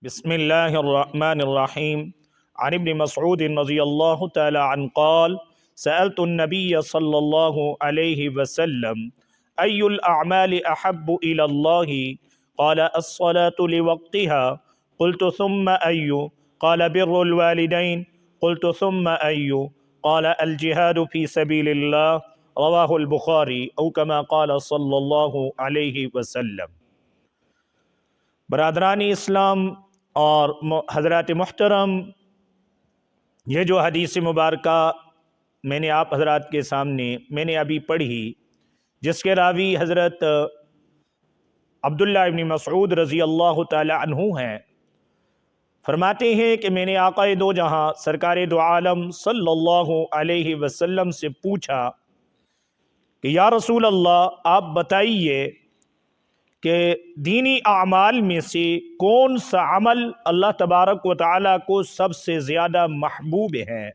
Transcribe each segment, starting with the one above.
بسم الله الرحمن الرحيم عن ابن مسعود رضي الله تعالى عنه قال سألت النبي صلى الله عليه وسلم أي الأعمال أحب إلى الله قال الصلاة لوقتها قلت ثم أي قال بر الوالدين قلت ثم أي قال الجهاد في سبيل الله رواه البخاري أو كما قال صلى الله عليه وسلم۔ برادران اسلام اور حضرات محترم، یہ جو حدیث مبارکہ میں نے آپ حضرات کے سامنے میں نے ابھی پڑھی، جس کے راوی حضرت عبداللہ ابن مسعود رضی اللہ تعالی عنہ ہیں، فرماتے ہیں کہ میں نے آقا دو جہاں سرکار دو عالم صلی اللہ علیہ وسلم سے پوچھا کہ یا رسول اللہ، آپ بتائیے کہ دینی اعمال میں سے کون سا عمل اللہ تبارک و تعالیٰ کو سب سے زیادہ محبوب ہے؟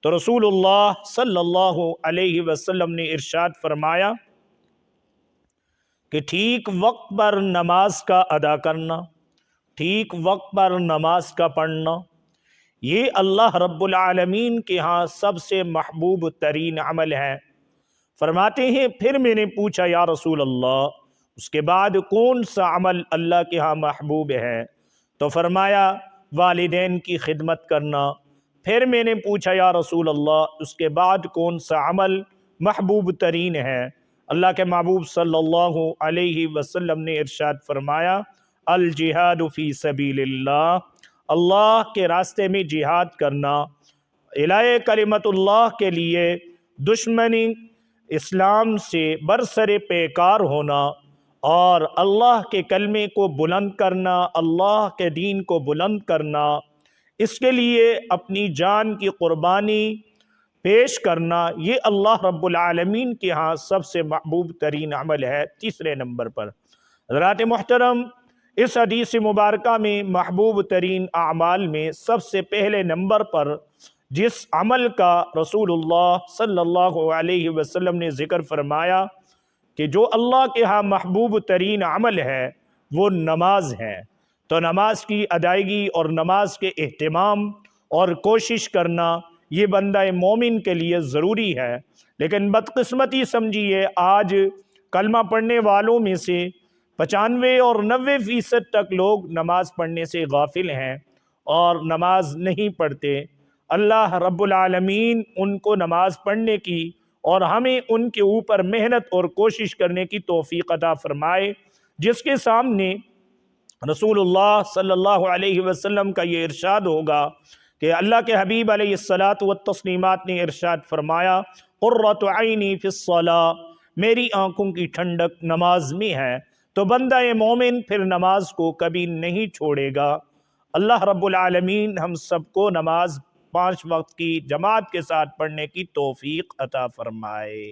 تو رسول اللہ صلی اللہ علیہ وسلم نے ارشاد فرمایا کہ ٹھیک وقت پر نماز کا ادا کرنا، ٹھیک وقت پر نماز کا پڑھنا، یہ اللہ رب العالمین کے ہاں سب سے محبوب ترین عمل ہے۔ فرماتے ہیں پھر میں نے پوچھا یا رسول اللہ، اس کے بعد کون سا عمل اللہ کے ہاں محبوب ہے؟ تو فرمایا والدین کی خدمت کرنا۔ پھر میں نے پوچھا یا رسول اللہ، اس کے بعد کون سا عمل محبوب ترین ہے؟ اللہ کے محبوب صلی اللہ علیہ وسلم نے ارشاد فرمایا الجہاد فی سبیل اللہ، اللہ کے راستے میں جہاد کرنا، اعلاء کلمت اللہ کے لیے دشمنی اسلام سے برسر پیکار ہونا اور اللہ کے کلمے کو بلند کرنا، اللہ کے دین کو بلند کرنا، اس کے لیے اپنی جان کی قربانی پیش کرنا، یہ اللہ رب العالمین کے ہاں سب سے محبوب ترین عمل ہے۔ تیسرے نمبر پر حضرات محترم، اس حدیث مبارکہ میں محبوب ترین اعمال میں سب سے پہلے نمبر پر جس عمل کا رسول اللہ صلی اللہ علیہ وسلم نے ذکر فرمایا کہ جو اللہ کے ہاں محبوب ترین عمل ہے وہ نماز ہے، تو نماز کی ادائیگی اور نماز کے اہتمام اور کوشش کرنا یہ بندہ مومن کے لیے ضروری ہے۔ لیکن بدقسمتی سمجھیے آج کلمہ پڑھنے والوں میں سے 95 اور 90% تک لوگ نماز پڑھنے سے غافل ہیں اور نماز نہیں پڑھتے۔ اللہ رب العالمین ان کو نماز پڑھنے کی اور ہمیں ان کے اوپر محنت اور کوشش کرنے کی توفیق عطا فرمائے۔ جس کے سامنے رسول اللہ صلی اللہ علیہ وسلم کا یہ ارشاد ہوگا کہ اللہ کے حبیب علیہ الصلاۃ والتسلیمات نے ارشاد فرمایا قرۃ عینی فی الصلاۃ، میری آنکھوں کی ٹھنڈک نماز میں ہے، تو بندہ مومن پھر نماز کو کبھی نہیں چھوڑے گا۔ اللہ رب العالمین ہم سب کو نماز 5 وقت کی جماعت کے ساتھ پڑھنے کی توفیق عطا فرمائے۔